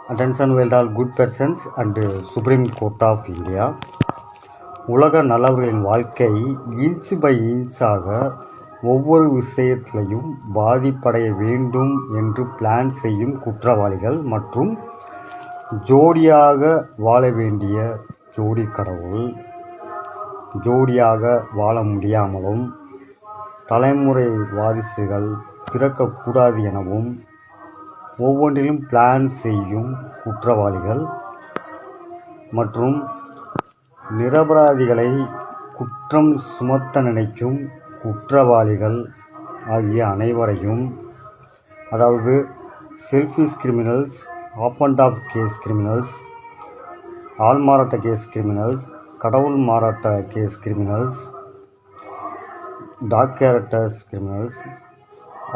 Attention well all good persons and Supreme Court of India. உலக நல்லவர்களின் வாழ்க்கை inch by இன்ச்சாக ஒவ்வொரு விஷயத்திலையும் பாதிப்படைய வேண்டும் என்று பிளான் செய்யும் குற்றவாளிகள் மற்றும் ஜோடியாக வாழ வேண்டிய ஜோடி கடவுள் ஜோடியாக வாழ முடியாமலும் தலைமுறை வாரிசுகள் பிறக்கக்கூடாது எனவும் ஒவ்வொன்றிலும் பிளான் செய்யும் குற்றவாளிகள் மற்றும் நிரபராதிகளை குற்றம் சுமத்த நினைக்கும் குற்றவாளிகள் ஆகிய அனைவரையும், அதாவது selfish criminals, off and off case criminals, ஆள் மாறாட்ட கேஸ் கிரிமினல்ஸ், கடவுள் மாறாட்ட case criminals, dark characters criminals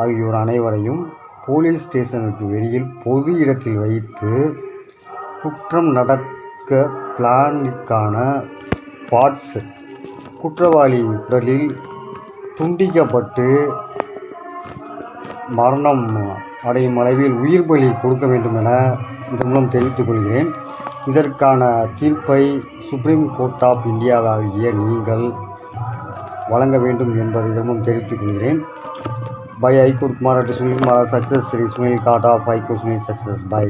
ஆகியோர் அனைவரையும் போலீஸ் ஸ்டேஷனுக்கு வெளியில் பொது இடத்தில் வைத்து குற்றம் நடக்க பிளானிற்கான பார்ட்ஸ் குற்றவாளி உடலில் துண்டிக்கப்பட்டு மரணம் அடையும் அளவில் உயிர் பலி கொடுக்க வேண்டும் என இதன் மூலம் தெரிவித்துக் கொள்கிறேன். இதற்கான தீர்ப்பை சுப்ரீம் கோர்ட் ஆஃப் இந்தியாவாகிய நீங்கள் வழங்க வேண்டும் என்பதை இதன் மூலம் தெரிவித்துக் கொள்கிறேன். By High Court Kumar Success Sri Sunil Court of High Court Success by